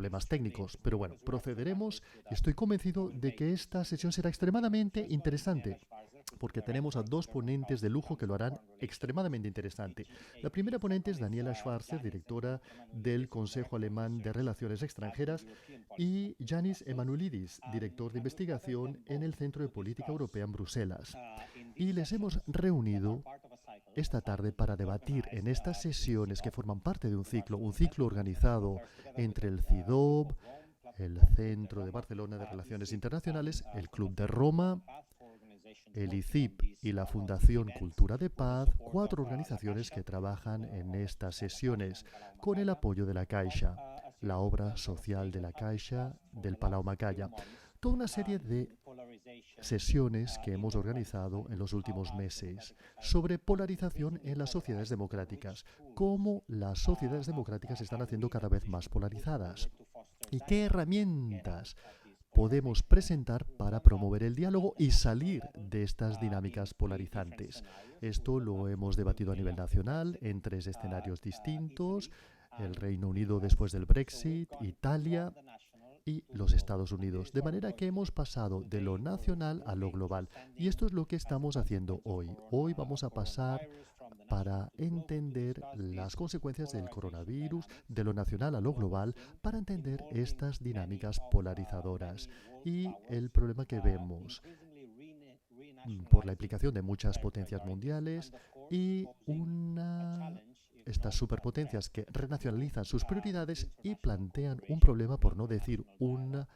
problemas técnicos. Pero bueno, procederemos y estoy convencido de que esta sesión será extremadamente interesante, porque tenemos a dos ponentes de lujo que lo harán extremadamente interesante. La primera ponente es Daniela Schwarzer, directora del Consejo Alemán de Relaciones Extranjeras, y Yanis Emanuelidis, director de investigación en el Centro de Política Europea en Bruselas. Y les hemos reunido esta tarde para debatir en estas sesiones que forman parte de un ciclo organizado entre el CIDOB, el Centro de Barcelona de Relaciones Internacionales, el Club de Roma, el ICIP y la Fundación Cultura de Paz, cuatro organizaciones que trabajan en estas sesiones con el apoyo de la Caixa, la obra social de la Caixa del Palau Macaya. Toda una serie de sesiones que hemos organizado en los últimos meses sobre polarización en las sociedades democráticas, cómo las sociedades democráticas se están haciendo cada vez más polarizadas y qué herramientas podemos presentar para promover el diálogo y salir de estas dinámicas polarizantes. Esto lo hemos debatido a nivel nacional en tres escenarios distintos: el Reino Unido después del Brexit, Italia y los Estados Unidos. De manera que hemos pasado de lo nacional a lo global. Y esto es lo que estamos haciendo hoy. Hoy vamos a pasar para entender las consecuencias del coronavirus, de lo nacional a lo global, para entender estas dinámicas polarizadoras y el problema que vemos por la implicación de muchas potencias mundiales y estas superpotencias que renacionalizan sus prioridades y plantean un problema, por no decir una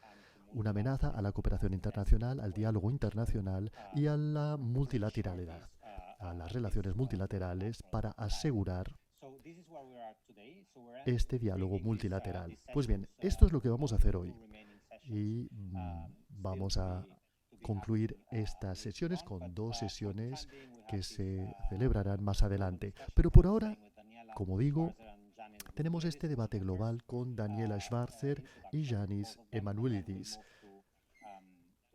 amenaza a la cooperación internacional, al diálogo internacional y a la multilateralidad, a las relaciones multilaterales para asegurar este diálogo multilateral. Pues bien, esto es lo que vamos a hacer hoy y vamos a concluir estas sesiones con dos sesiones que se celebrarán más adelante. Pero por ahora, como digo, tenemos este debate global con Daniela Schwarzer y Yanis Emanuelidis,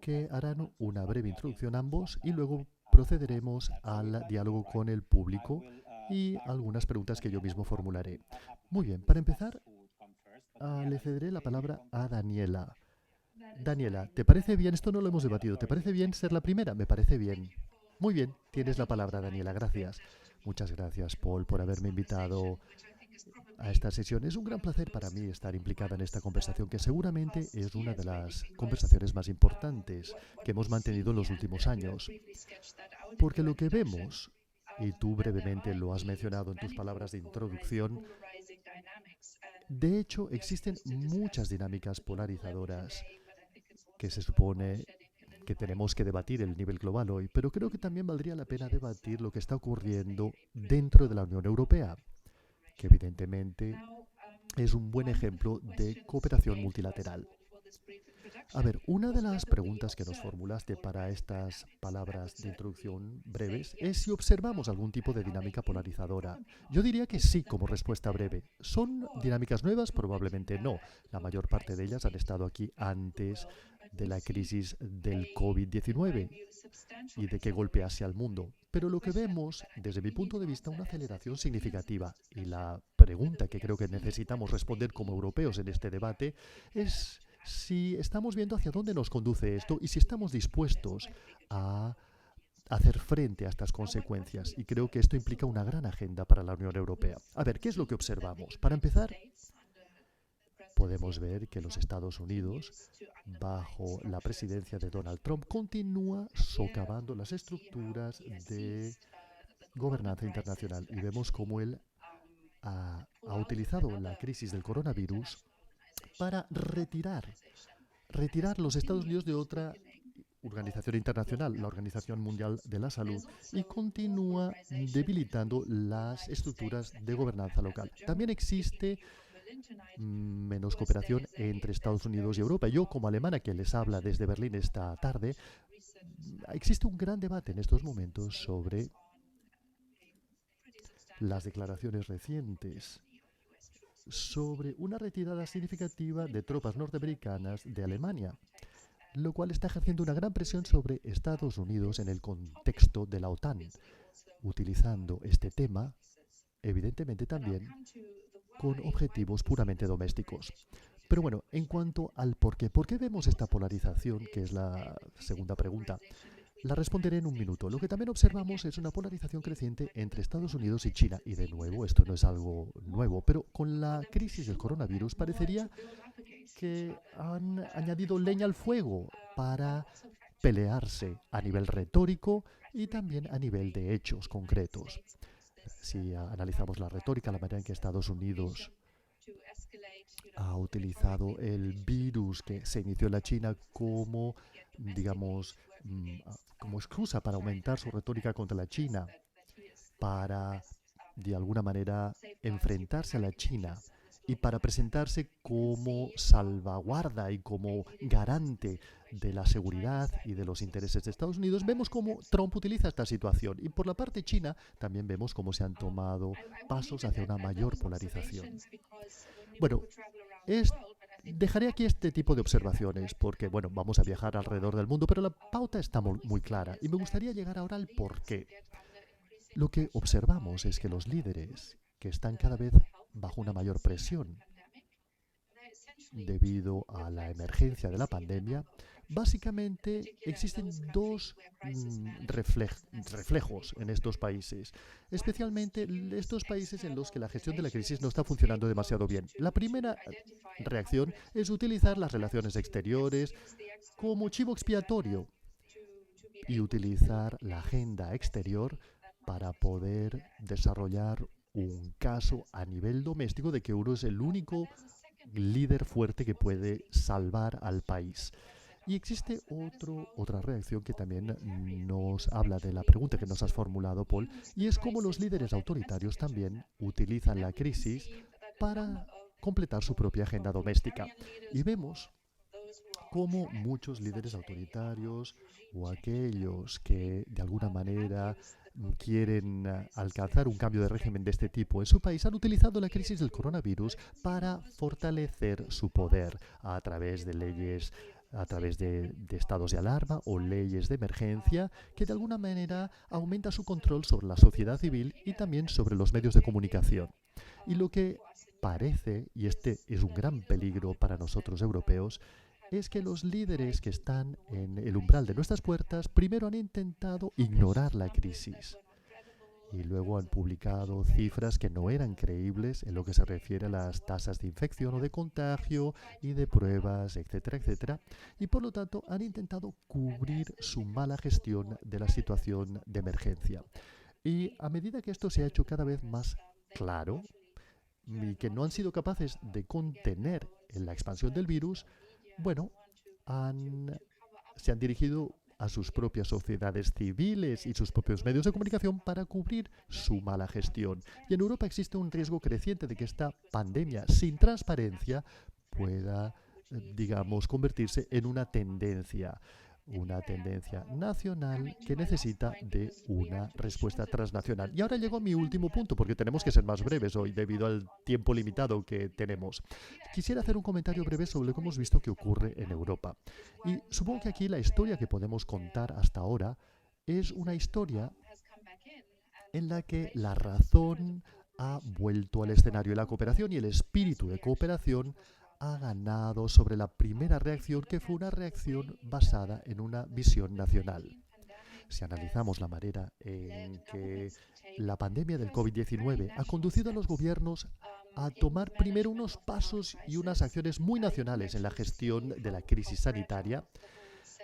que harán una breve introducción ambos y luego procederemos al diálogo con el público y algunas preguntas que yo mismo formularé. Muy bien, para empezar, le cederé la palabra a Daniela. Daniela, ¿te parece bien? Esto no lo hemos debatido. ¿Te parece bien ser la primera? Me parece bien. Muy bien, tienes la palabra, Daniela. Gracias. Muchas gracias, Paul, por haberme invitado a esta sesión. Es un gran placer para mí estar implicada en esta conversación, que seguramente es una de las conversaciones más importantes que hemos mantenido en los últimos años. Porque lo que vemos, y tú brevemente lo has mencionado en tus palabras de introducción, de hecho existen muchas dinámicas polarizadoras que se supone que tenemos que debatir el nivel global hoy, pero creo que también valdría la pena debatir lo que está ocurriendo dentro de la Unión Europea, que evidentemente es un buen ejemplo de cooperación multilateral. A ver, una de las preguntas que nos formulaste para estas palabras de introducción breves es si observamos algún tipo de dinámica polarizadora. Yo diría que sí, como respuesta breve. ¿Son dinámicas nuevas? Probablemente no. La mayor parte de ellas han estado aquí antes de la crisis del COVID-19 y de que golpease al mundo. Pero lo que vemos, desde mi punto de vista, una aceleración significativa. Y la pregunta que creo que necesitamos responder como europeos en este debate es si estamos viendo hacia dónde nos conduce esto y si estamos dispuestos a hacer frente a estas consecuencias. Y creo que esto implica una gran agenda para la Unión Europea. A ver, ¿qué es lo que observamos? Para empezar, podemos ver que los Estados Unidos, bajo la presidencia de Donald Trump, continúa socavando las estructuras de gobernanza internacional. Y vemos cómo él ha utilizado la crisis del coronavirus para retirar los Estados Unidos de otra organización internacional, la Organización Mundial de la Salud, y continúa debilitando las estructuras de gobernanza local. También existe menos cooperación entre Estados Unidos y Europa. Yo, como alemana que les habla desde Berlín esta tarde, existe un gran debate en estos momentos sobre las declaraciones recientes sobre una retirada significativa de tropas norteamericanas de Alemania, lo cual está ejerciendo una gran presión sobre Estados Unidos en el contexto de la OTAN, utilizando este tema, evidentemente también, con objetivos puramente domésticos. Pero bueno, en cuanto al por qué vemos esta polarización, que es la segunda pregunta, la responderé en un minuto. Lo que también observamos es una polarización creciente entre Estados Unidos y China. Y de nuevo, esto no es algo nuevo, pero con la crisis del coronavirus parecería que han añadido leña al fuego para pelearse a nivel retórico y también a nivel de hechos concretos. Si analizamos la retórica, la manera en que Estados Unidos ha utilizado el virus que se inició en la China como, digamos, como excusa para aumentar su retórica contra la China, para, de alguna manera, enfrentarse a la China y para presentarse como salvaguarda y como garante de la seguridad y de los intereses de Estados Unidos, vemos cómo Trump utiliza esta situación. Y por la parte china también vemos cómo se han tomado pasos hacia una mayor polarización. Bueno, es, dejaré aquí este tipo de observaciones porque, bueno, vamos a viajar alrededor del mundo, pero la pauta está muy clara y me gustaría llegar ahora al por qué. Lo que observamos es que los líderes que están cada vez bajo una mayor presión debido a la emergencia de la pandemia, básicamente existen dos reflejos en estos países, especialmente estos países en los que la gestión de la crisis no está funcionando demasiado bien. La primera reacción es utilizar las relaciones exteriores como chivo expiatorio y utilizar la agenda exterior para poder desarrollar un caso a nivel doméstico de que uno es el único líder fuerte que puede salvar al país. Y existe otra reacción que también nos habla de la pregunta que nos has formulado, Paul, y es cómo los líderes autoritarios también utilizan la crisis para completar su propia agenda doméstica. Y vemos cómo muchos líderes autoritarios o aquellos que de alguna manera quieren alcanzar un cambio de régimen de este tipo en su país han utilizado la crisis del coronavirus para fortalecer su poder a través de leyes, a través de estados de alarma o leyes de emergencia que de alguna manera aumenta su control sobre la sociedad civil y también sobre los medios de comunicación. Y lo que parece, y este es un gran peligro para nosotros europeos, es que los líderes que están en el umbral de nuestras puertas primero han intentado ignorar la crisis y luego han publicado cifras que no eran creíbles en lo que se refiere a las tasas de infección o de contagio y de pruebas, etcétera, etcétera. Y por lo tanto han intentado cubrir su mala gestión de la situación de emergencia. Y a medida que esto se ha hecho cada vez más claro y que no han sido capaces de contener la expansión del virus, bueno, se han dirigido a sus propias sociedades civiles y sus propios medios de comunicación para cubrir su mala gestión. Y en Europa existe un riesgo creciente de que esta pandemia sin transparencia pueda, digamos, convertirse en una tendencia nacional que necesita de una respuesta transnacional. Y ahora llego a mi último punto, porque tenemos que ser más breves hoy debido al tiempo limitado que tenemos. Quisiera hacer un comentario breve sobre lo que hemos visto que ocurre en Europa. Y supongo que aquí la historia que podemos contar hasta ahora es una historia en la que la razón ha vuelto al escenario de la cooperación y el espíritu de cooperación ha ganado sobre la primera reacción, que fue una reacción basada en una visión nacional. Si analizamos la manera en que la pandemia del COVID-19 ha conducido a los gobiernos a tomar primero unos pasos y unas acciones muy nacionales en la gestión de la crisis sanitaria,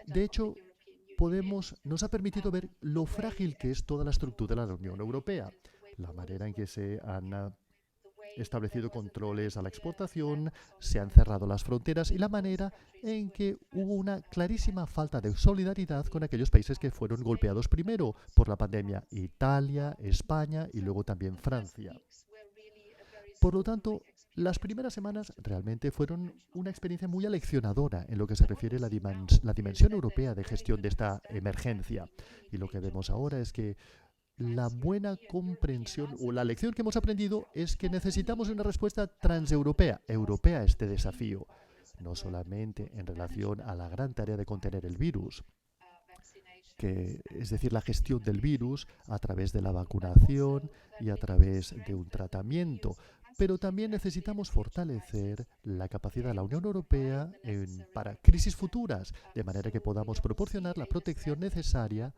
de hecho, nos ha permitido ver lo frágil que es toda la estructura de la Unión Europea, la manera en que se han establecido controles a la exportación, se han cerrado las fronteras y la manera en que hubo una clarísima falta de solidaridad con aquellos países que fueron golpeados primero por la pandemia: Italia, España y luego también Francia. Por lo tanto, las primeras semanas realmente fueron una experiencia muy aleccionadora en lo que se refiere a la dimensión europea de gestión de esta emergencia. Y lo que vemos ahora es que la buena comprensión o la lección que hemos aprendido es que necesitamos una respuesta transeuropea, europea a este desafío, no solamente en relación a la gran tarea de contener el virus, es decir, la gestión del virus a través de la vacunación y a través de un tratamiento, pero también necesitamos fortalecer la capacidad de la Unión Europea para crisis futuras, de manera que podamos proporcionar la protección necesaria,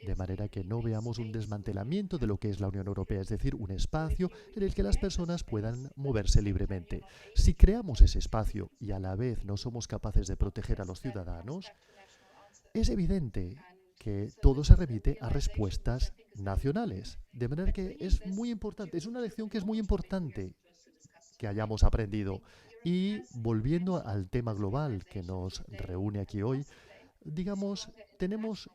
de manera que no veamos un desmantelamiento de lo que es la Unión Europea, es decir, un espacio en el que las personas puedan moverse libremente. Si creamos ese espacio y a la vez no somos capaces de proteger a los ciudadanos, es evidente que todo se remite a respuestas nacionales. De manera que es muy importante, es una lección que es muy importante que hayamos aprendido. Y volviendo al tema global que nos reúne aquí hoy, digamos, tenemos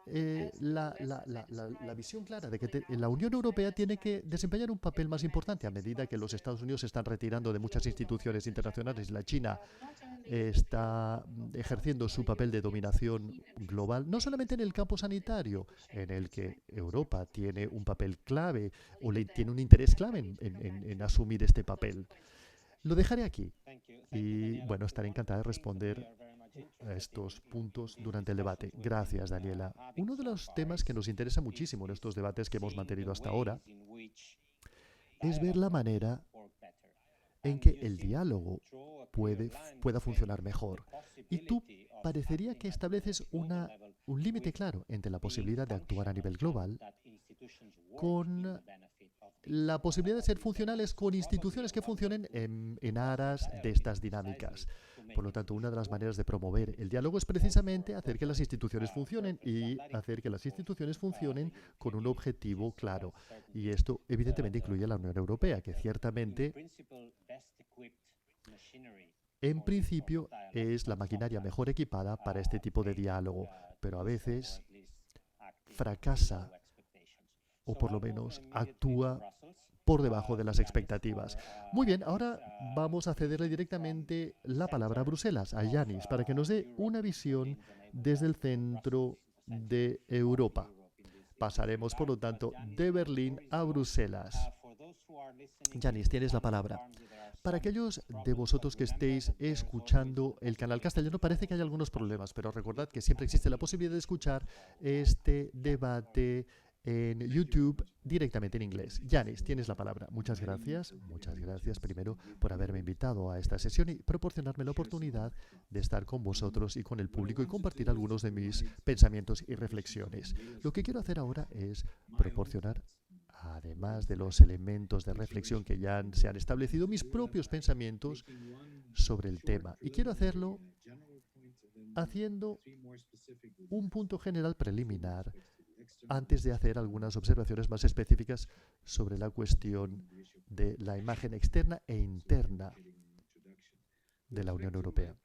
la visión clara de que la Unión Europea tiene que desempeñar un papel más importante a medida que los Estados Unidos se están retirando de muchas instituciones internacionales y la China está ejerciendo su papel de dominación global, no solamente en el campo sanitario, en el que Europa tiene un papel clave o tiene un interés clave en asumir este papel. Lo dejaré aquí y, bueno, estaré encantada de responder a estos puntos durante el debate. Gracias, Daniela. Uno de los temas que nos interesa muchísimo en estos debates que hemos mantenido hasta ahora es ver la manera en que el diálogo pueda funcionar mejor. Y tú parecería que estableces un límite claro entre la posibilidad de actuar a nivel global con la posibilidad de ser funcionales con instituciones que funcionen en aras de estas dinámicas. Por lo tanto, una de las maneras de promover el diálogo es precisamente hacer que las instituciones funcionen y hacer que las instituciones funcionen con un objetivo claro. Y esto evidentemente incluye a la Unión Europea, que ciertamente, en principio, es la maquinaria mejor equipada para este tipo de diálogo, pero a veces fracasa o por lo menos actúa por debajo de las expectativas. Muy bien, ahora vamos a cederle directamente la palabra a Bruselas, a Yanis, para que nos dé una visión desde el centro de Europa. Pasaremos, por lo tanto, de Berlín a Bruselas. Yanis, tienes la palabra. Para aquellos de vosotros que estéis escuchando el canal castellano, parece que hay algunos problemas, pero recordad que siempre existe la posibilidad de escuchar este debate en YouTube directamente en inglés. Yanis, tienes la palabra. Muchas gracias. Muchas gracias primero por haberme invitado a esta sesión y proporcionarme la oportunidad de estar con vosotros y con el público y compartir algunos de mis pensamientos y reflexiones. Lo que quiero hacer ahora es proporcionar, además de los elementos de reflexión que ya se han establecido, mis propios pensamientos sobre el tema. Y quiero hacerlo haciendo un punto general preliminar antes de hacer algunas observaciones más específicas sobre la cuestión de la imagen externa e interna de la Unión Europea,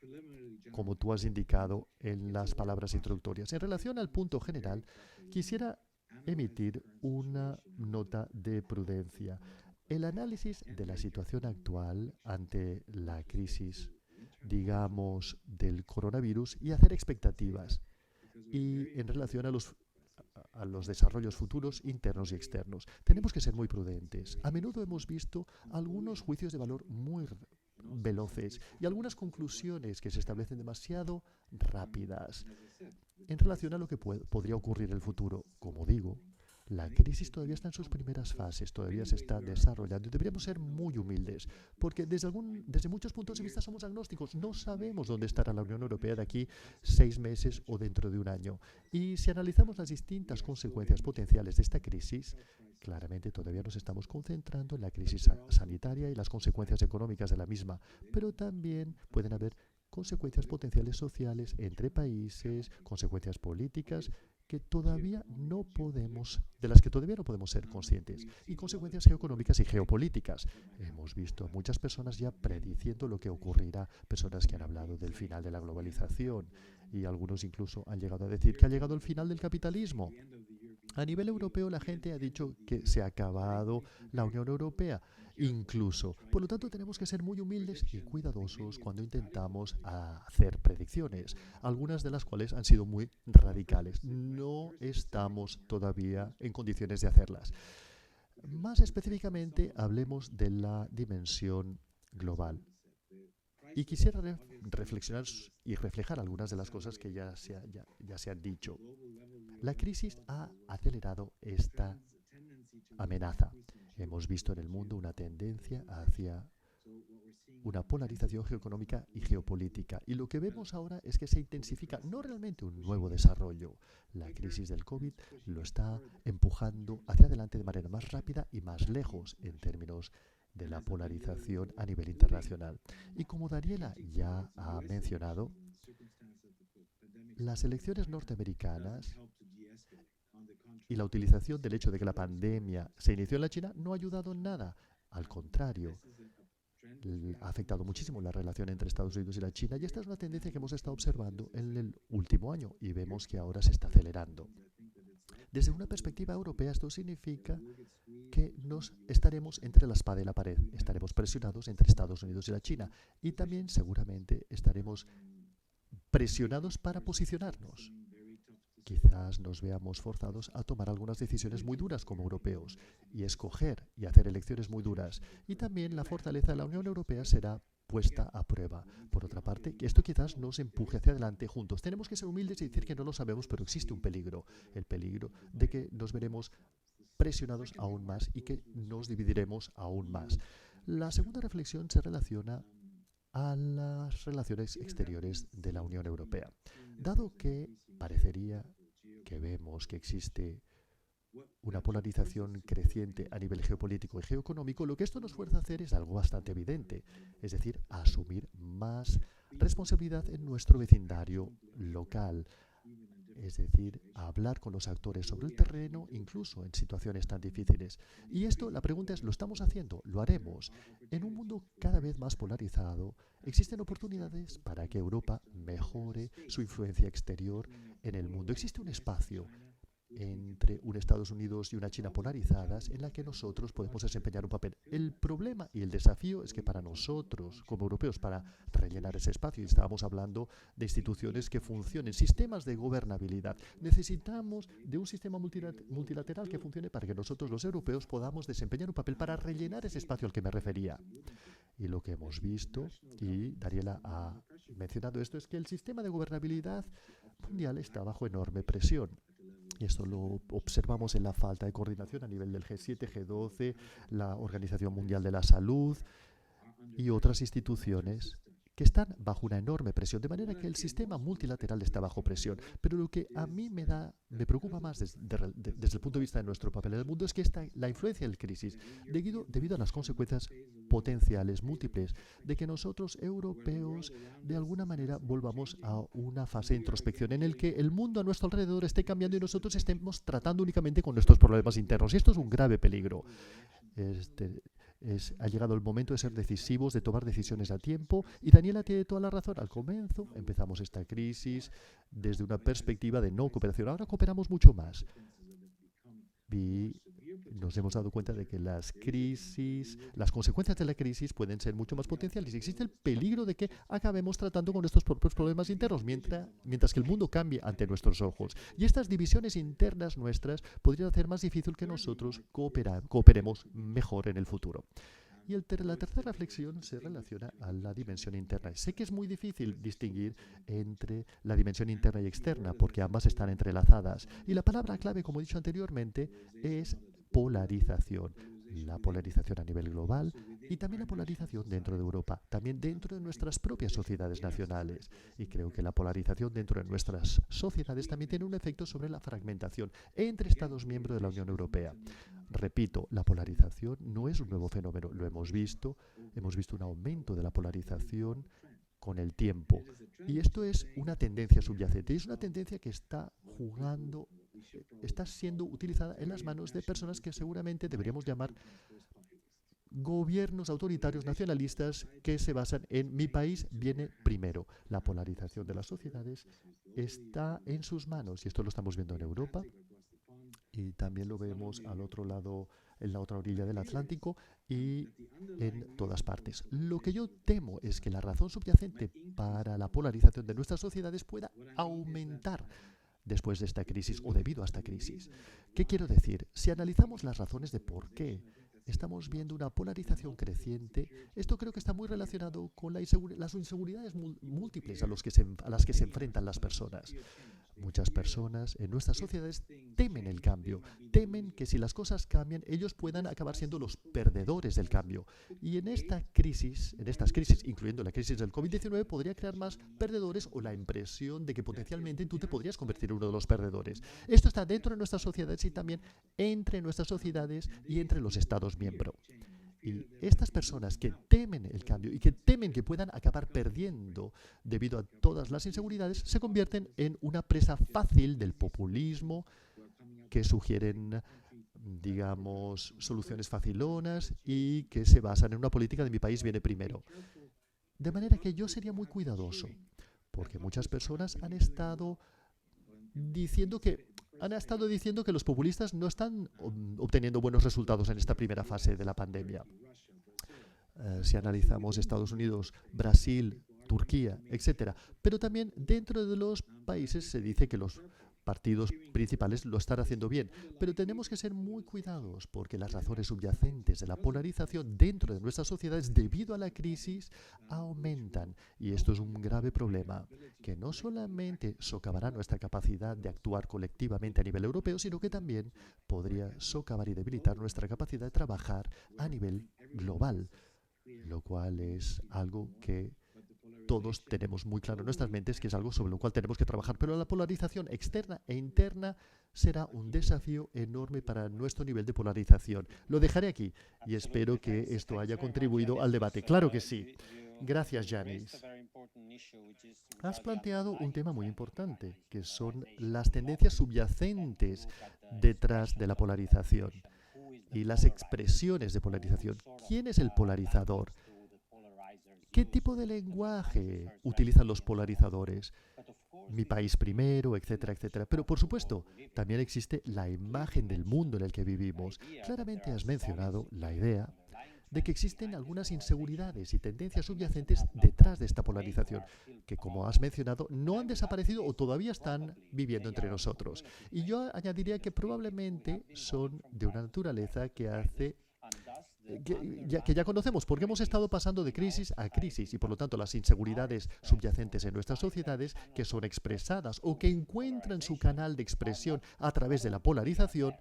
como tú has indicado en las palabras introductorias. En relación al punto general, quisiera emitir una nota de prudencia. El análisis de la situación actual ante la crisis, digamos, del coronavirus y hacer expectativas y en relación a los desarrollos futuros internos y externos. Tenemos que ser muy prudentes. A menudo hemos visto algunos juicios de valor muy veloces y algunas conclusiones que se establecen demasiado rápidas en relación a lo que podría ocurrir en el futuro. Como digo, la crisis todavía está en sus primeras fases, todavía se está desarrollando y deberíamos ser muy humildes, porque desde muchos puntos de vista somos agnósticos, no sabemos dónde estará la Unión Europea de aquí 6 meses o dentro de un año. Y si analizamos las distintas consecuencias potenciales de esta crisis, claramente todavía nos estamos concentrando en la crisis sanitaria y las consecuencias económicas de la misma, pero también pueden haber consecuencias potenciales sociales entre países, consecuencias políticas de las que todavía no podemos ser conscientes, y consecuencias geoeconómicas y geopolíticas. Hemos visto a muchas personas ya prediciendo lo que ocurrirá, personas que han hablado del final de la globalización y algunos incluso han llegado a decir que ha llegado el final del capitalismo. A nivel europeo la gente ha dicho que se ha acabado la Unión Europea, incluso. Por lo tanto, tenemos que ser muy humildes y cuidadosos cuando intentamos hacer predicciones, algunas de las cuales han sido muy radicales. No estamos todavía en condiciones de hacerlas. Más específicamente, hablemos de la dimensión global. Y quisiera reflexionar y reflejar algunas de las cosas que ya se han dicho. La crisis ha acelerado esta amenaza. Hemos visto en el mundo una tendencia hacia una polarización geoeconómica y geopolítica. Y lo que vemos ahora es que se intensifica, no realmente un nuevo desarrollo. La crisis del COVID lo está empujando hacia adelante de manera más rápida y más lejos en términos de la polarización a nivel internacional. Y como Daniela ya ha mencionado, las elecciones norteamericanas y la utilización del hecho de que la pandemia se inició en la China no ha ayudado en nada. Al contrario, ha afectado muchísimo la relación entre Estados Unidos y la China, y esta es una tendencia que hemos estado observando en el último año y vemos que ahora se está acelerando. Desde una perspectiva europea, esto significa que nos estaremos entre la espada y la pared, estaremos presionados entre Estados Unidos y la China, y también seguramente estaremos presionados para posicionarnos. Quizás nos veamos forzados a tomar algunas decisiones muy duras como europeos y escoger y hacer elecciones muy duras. Y también la fortaleza de la Unión Europea será puesta a prueba. Por otra parte, esto quizás nos empuje hacia adelante juntos. Tenemos que ser humildes y decir que no lo sabemos, pero existe un peligro. El peligro de que nos veremos presionados aún más y que nos dividiremos aún más. La segunda reflexión se relaciona a las relaciones exteriores de la Unión Europea. Dado que parecería que vemos que existe una polarización creciente a nivel geopolítico y geoeconómico, lo que esto nos fuerza a hacer es algo bastante evidente, es decir, a asumir más responsabilidad en nuestro vecindario local, es decir, a hablar con los actores sobre el terreno, incluso en situaciones tan difíciles. Y esto, la pregunta es, ¿lo estamos haciendo? ¿Lo haremos? En un mundo cada vez más polarizado, existen oportunidades para que Europa mejore su influencia exterior en el mundo. Existe un espacio entre un Estados Unidos y una China polarizadas en la que nosotros podemos desempeñar un papel. El problema y el desafío es que para nosotros, como europeos, para rellenar ese espacio, y estábamos hablando de instituciones que funcionen, sistemas de gobernabilidad, necesitamos de un sistema multilateral que funcione para que nosotros, los europeos, podamos desempeñar un papel para rellenar ese espacio al que me refería. Y lo que hemos visto, y Daniela ha mencionado esto, es que el sistema de gobernabilidad mundial está bajo enorme presión. Y esto lo observamos en la falta de coordinación a nivel del G7, G12, la Organización Mundial de la Salud y otras instituciones que están bajo una enorme presión, de manera que el sistema multilateral está bajo presión. Pero lo que a mí me preocupa más desde el punto de vista de nuestro papel en el mundo es que la influencia del crisis, debido a las consecuencias potenciales, múltiples, de que nosotros, europeos, de alguna manera volvamos a una fase de introspección en el que el mundo a nuestro alrededor esté cambiando y nosotros estemos tratando únicamente con nuestros problemas internos. Y esto es un grave peligro. Ha llegado el momento de ser decisivos, de tomar decisiones a tiempo, y Daniela tiene toda la razón. Al comienzo empezamos esta crisis desde una perspectiva de no cooperación. Ahora cooperamos mucho más. Y nos hemos dado cuenta de que las consecuencias de la crisis pueden ser mucho más potenciales y existe el peligro de que acabemos tratando con nuestros propios problemas internos mientras que el mundo cambie ante nuestros ojos. Y estas divisiones internas nuestras podrían hacer más difícil que nosotros cooperemos mejor en el futuro. Y la tercera reflexión se relaciona a la dimensión interna. Sé que es muy difícil distinguir entre la dimensión interna y externa, porque ambas están entrelazadas. Y la palabra clave, como he dicho anteriormente, es polarización. La polarización a nivel global y también la polarización dentro de Europa, también dentro de nuestras propias sociedades nacionales. Y creo que la polarización dentro de nuestras sociedades también tiene un efecto sobre la fragmentación entre Estados miembros de la Unión Europea. Repito, la polarización no es un nuevo fenómeno, lo hemos visto un aumento de la polarización con el tiempo. Y esto es una tendencia subyacente, y es una tendencia que está siendo utilizada en las manos de personas que seguramente deberíamos llamar gobiernos autoritarios nacionalistas que se basan en mi país viene primero. La polarización de las sociedades está en sus manos, y esto lo estamos viendo en Europa, y también lo vemos al otro lado, en la otra orilla del Atlántico y en todas partes. Lo que yo temo es que la razón subyacente para la polarización de nuestras sociedades pueda aumentar después de esta crisis o debido a esta crisis. ¿Qué quiero decir? Si analizamos las razones de por qué estamos viendo una polarización creciente, esto creo que está muy relacionado con las inseguridades múltiples a las que se enfrentan las personas. Muchas personas en nuestras sociedades temen el cambio, temen que si las cosas cambian, ellos puedan acabar siendo los perdedores del cambio. Y en estas crisis, incluyendo la crisis del COVID-19, podría crear más perdedores o la impresión de que potencialmente tú te podrías convertir en uno de los perdedores. Esto está dentro de nuestras sociedades y también entre nuestras sociedades y entre los Estados miembros. Y estas personas que temen el cambio y que temen que puedan acabar perdiendo debido a todas las inseguridades, se convierten en una presa fácil del populismo, que sugieren, digamos, soluciones facilonas y que se basan en una política de mi país viene primero. De manera que yo sería muy cuidadoso, porque muchas personas han estado diciendo que los populistas no están obteniendo buenos resultados en esta primera fase de la pandemia. Si analizamos Estados Unidos, Brasil, Turquía, etcétera. Pero también dentro de los países se dice que los partidos principales lo están haciendo bien. Pero tenemos que ser muy cuidadosos porque las razones subyacentes de la polarización dentro de nuestras sociedades debido a la crisis aumentan. Y esto es un grave problema que no solamente socavará nuestra capacidad de actuar colectivamente a nivel europeo, sino que también podría socavar y debilitar nuestra capacidad de trabajar a nivel global, lo cual es algo que todos tenemos muy claro en nuestras mentes, que es algo sobre lo cual tenemos que trabajar. Pero la polarización externa e interna será un desafío enorme para nuestro nivel de polarización. Lo dejaré aquí y espero que esto haya contribuido al debate. Claro que sí. Gracias, Yanis. Has planteado un tema muy importante, que son las tendencias subyacentes detrás de la polarización y las expresiones de polarización. ¿Quién es el polarizador? ¿Qué tipo de lenguaje utilizan los polarizadores? Mi país primero, etcétera, etcétera. Pero, por supuesto, también existe la imagen del mundo en el que vivimos. Claramente has mencionado la idea de que existen algunas inseguridades y tendencias subyacentes detrás de esta polarización, que, como has mencionado, no han desaparecido o todavía están viviendo entre nosotros. Y yo añadiría que probablemente son de una naturaleza que hace que ya conocemos, porque hemos estado pasando de crisis a crisis y por lo tanto las inseguridades subyacentes en nuestras sociedades que son expresadas o que encuentran su canal de expresión a través de la polarización,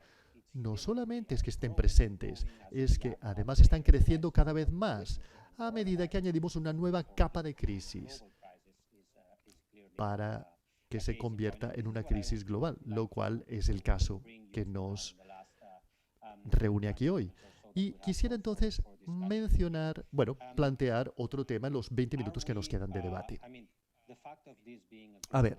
no solamente es que estén presentes, es que además están creciendo cada vez más a medida que añadimos una nueva capa de crisis para que se convierta en una crisis global, lo cual es el caso que nos reúne aquí hoy. Y quisiera entonces plantear otro tema en los 20 minutos que nos quedan de debate. A ver,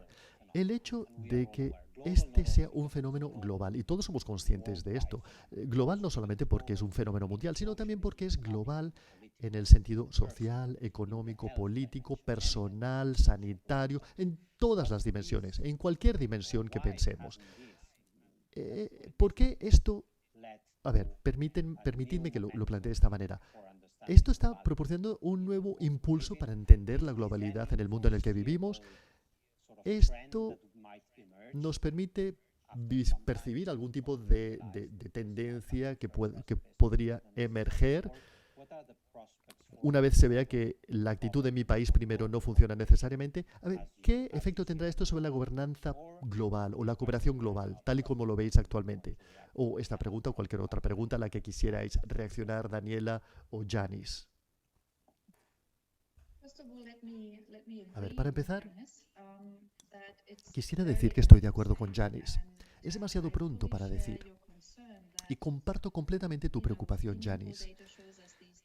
el hecho de que este sea un fenómeno global, y todos somos conscientes de esto, global no solamente porque es un fenómeno mundial, sino también porque es global en el sentido social, económico, político, personal, sanitario, en todas las dimensiones, en cualquier dimensión que pensemos. ¿Por qué esto? A ver, permitidme que lo plantee de esta manera. Esto está proporcionando un nuevo impulso para entender la globalidad en el mundo en el que vivimos. Esto nos permite percibir algún tipo de tendencia que podría emerger una vez se vea que la actitud de mi país primero no funciona necesariamente. A ver, ¿qué efecto tendrá esto sobre la gobernanza global o la cooperación global, tal y como lo veis actualmente? O esta pregunta o cualquier otra pregunta a la que quisierais reaccionar, Daniela o Yanis. A ver, para empezar, quisiera decir que estoy de acuerdo con Yanis. Es demasiado pronto para decir. Y comparto completamente tu preocupación, Yanis,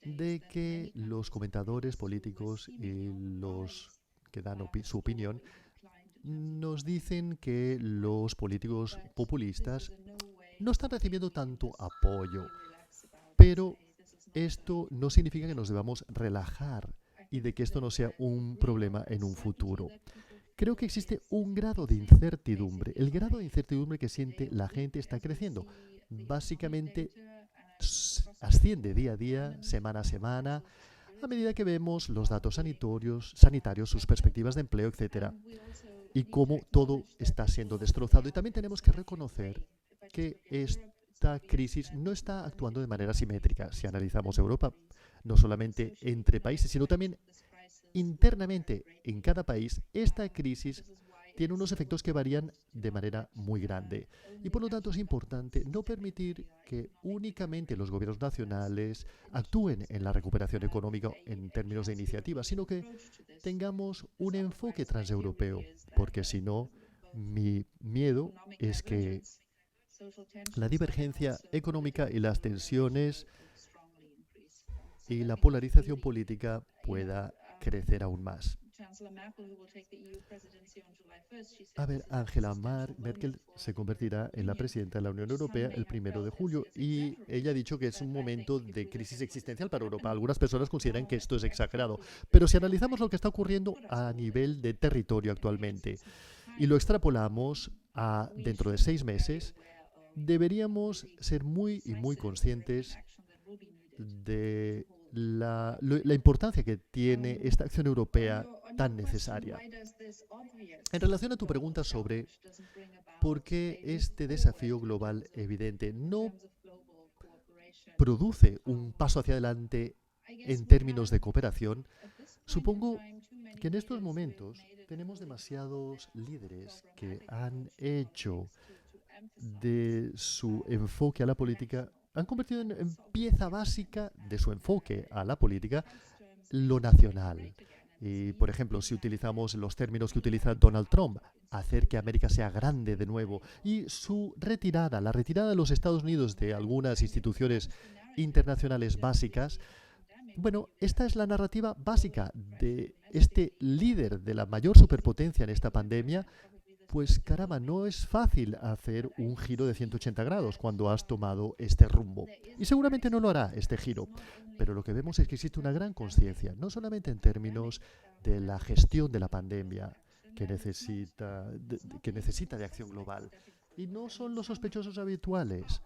de que los comentadores políticos y los que dan su opinión nos dicen que los políticos populistas no están recibiendo tanto apoyo. Pero esto no significa que nos debamos relajar y de que esto no sea un problema en un futuro. Creo que existe un grado de incertidumbre. El grado de incertidumbre que siente la gente está creciendo. Básicamente asciende día a día, semana a semana, a medida que vemos los datos sanitarios, sus perspectivas de empleo, etcétera, y cómo todo está siendo destrozado. Y también tenemos que reconocer que esta crisis no está actuando de manera simétrica. Si analizamos Europa, no solamente entre países, sino también internamente en cada país, esta crisis tiene unos efectos que varían de manera muy grande. Y por lo tanto es importante no permitir que únicamente los gobiernos nacionales actúen en la recuperación económica en términos de iniciativa, sino que tengamos un enfoque transeuropeo, porque si no, mi miedo es que la divergencia económica y las tensiones y la polarización política pueda crecer aún más. A ver, Merkel se convertirá en la presidenta de la Unión Europea el 1 de julio y ella ha dicho que es un momento de crisis existencial para Europa. Algunas personas consideran que esto es exagerado, pero si analizamos lo que está ocurriendo a nivel de territorio actualmente y lo extrapolamos a dentro de 6 meses, deberíamos ser muy conscientes de la importancia que tiene esta acción europea tan necesaria. En relación a tu pregunta sobre por qué este desafío global evidente no produce un paso hacia adelante en términos de cooperación, supongo que en estos momentos tenemos demasiados líderes que han hecho de su enfoque a la política, han convertido en pieza básica de su enfoque a la política lo nacional. Y, por ejemplo, si utilizamos los términos que utiliza Donald Trump, hacer que América sea grande de nuevo, y su retirada, la retirada de los Estados Unidos de algunas instituciones internacionales básicas, bueno, esta es la narrativa básica de este líder de la mayor superpotencia en esta pandemia. Pues caramba, no es fácil hacer un giro de 180 grados cuando has tomado este rumbo. Y seguramente no lo hará este giro. Pero lo que vemos es que existe una gran conciencia, no solamente en términos de la gestión de la pandemia, que necesita de acción global. Y no son los sospechosos habituales.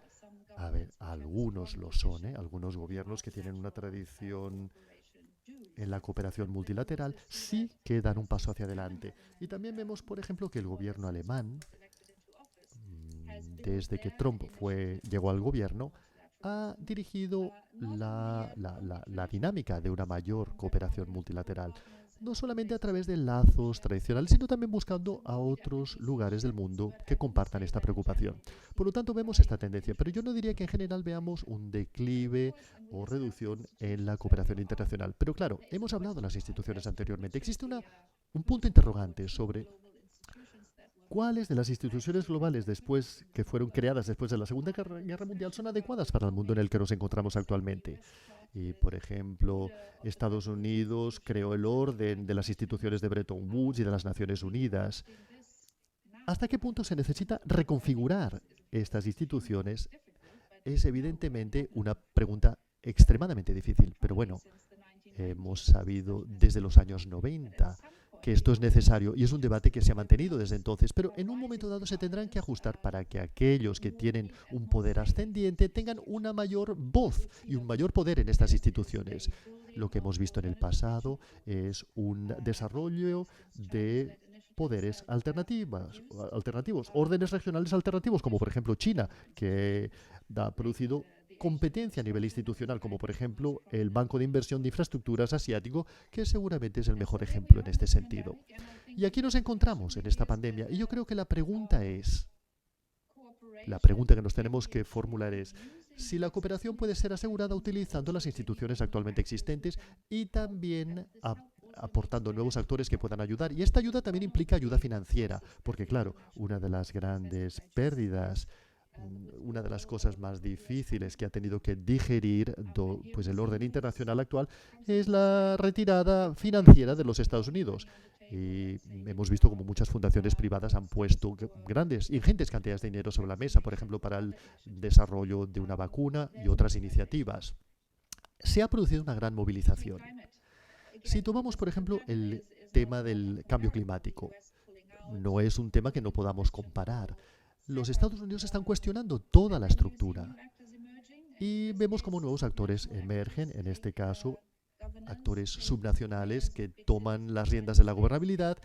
A ver, algunos lo son, algunos gobiernos que tienen una tradición en la cooperación multilateral sí que dan un paso hacia adelante. Y también vemos, por ejemplo, que el gobierno alemán, desde que Trump llegó al gobierno, ha dirigido la dinámica de una mayor cooperación multilateral, no solamente a través de lazos tradicionales, sino también buscando a otros lugares del mundo que compartan esta preocupación. Por lo tanto, vemos esta tendencia, pero yo no diría que en general veamos un declive o reducción en la cooperación internacional. Pero claro, hemos hablado de las instituciones anteriormente. Existe un punto interrogante sobre cuáles de las instituciones globales que fueron creadas después de la Segunda Guerra Mundial son adecuadas para el mundo en el que nos encontramos actualmente. Y, por ejemplo, Estados Unidos creó el orden de las instituciones de Bretton Woods y de las Naciones Unidas. ¿Hasta qué punto se necesita reconfigurar estas instituciones? Es evidentemente una pregunta extremadamente difícil, pero bueno, hemos sabido desde los años 90 que esto es necesario y es un debate que se ha mantenido desde entonces, pero en un momento dado se tendrán que ajustar para que aquellos que tienen un poder ascendiente tengan una mayor voz y un mayor poder en estas instituciones. Lo que hemos visto en el pasado es un desarrollo de poderes alternativos, órdenes regionales alternativos, como por ejemplo China, que ha producido competencia a nivel institucional, como por ejemplo el Banco de Inversión de Infraestructuras asiático, que seguramente es el mejor ejemplo en este sentido. Y aquí nos encontramos en esta pandemia, y yo creo que la pregunta que nos tenemos que formular es si la cooperación puede ser asegurada utilizando las instituciones actualmente existentes y también aportando nuevos actores que puedan ayudar. Y esta ayuda también implica ayuda financiera, porque claro, una de las grandes pérdidas, una de las cosas más difíciles que ha tenido que digerir pues el orden internacional actual es la retirada financiera de los Estados Unidos. Y hemos visto como muchas fundaciones privadas han puesto ingentes cantidades de dinero sobre la mesa, por ejemplo, para el desarrollo de una vacuna y otras iniciativas. Se ha producido una gran movilización. Si tomamos, por ejemplo, el tema del cambio climático, no es un tema que no podamos comparar. Los Estados Unidos están cuestionando toda la estructura y vemos cómo nuevos actores emergen, en este caso actores subnacionales que toman las riendas de la gobernabilidad,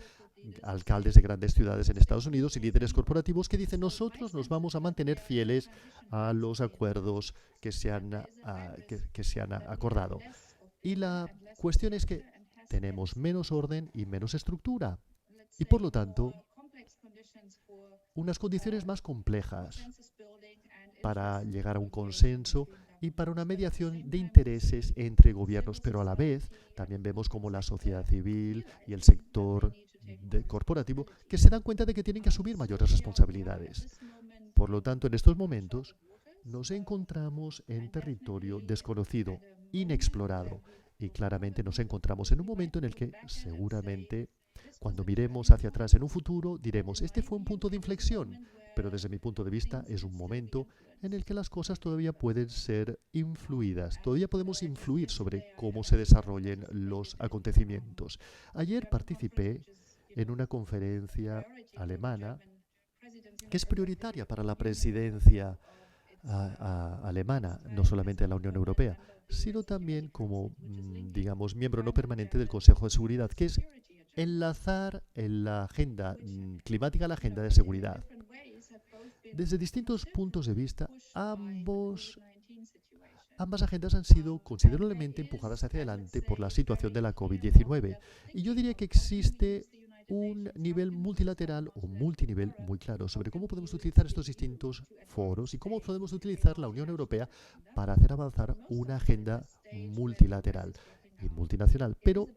alcaldes de grandes ciudades en Estados Unidos y líderes corporativos que dicen nosotros nos vamos a mantener fieles a los acuerdos que se han acordado. Y la cuestión es que tenemos menos orden y menos estructura y por lo tanto unas condiciones más complejas para llegar a un consenso y para una mediación de intereses entre gobiernos, pero a la vez también vemos como la sociedad civil y el sector corporativo que se dan cuenta de que tienen que asumir mayores responsabilidades. Por lo tanto, en estos momentos nos encontramos en territorio desconocido, inexplorado, y claramente nos encontramos en un momento en el que seguramente cuando miremos hacia atrás en un futuro diremos, este fue un punto de inflexión, pero desde mi punto de vista es un momento en el que las cosas todavía pueden ser influidas, todavía podemos influir sobre cómo se desarrollen los acontecimientos. Ayer participé en una conferencia alemana que es prioritaria para la presidencia alemana, no solamente de la Unión Europea, sino también como, digamos, miembro no permanente del Consejo de Seguridad, que es enlazar en la agenda climática a la agenda de seguridad. Desde distintos puntos de vista, ambas agendas han sido considerablemente empujadas hacia adelante por la situación de la COVID-19. Y yo diría que existe un nivel multilateral o multinivel muy claro sobre cómo podemos utilizar estos distintos foros y cómo podemos utilizar la Unión Europea para hacer avanzar una agenda multilateral y multinacional. Pero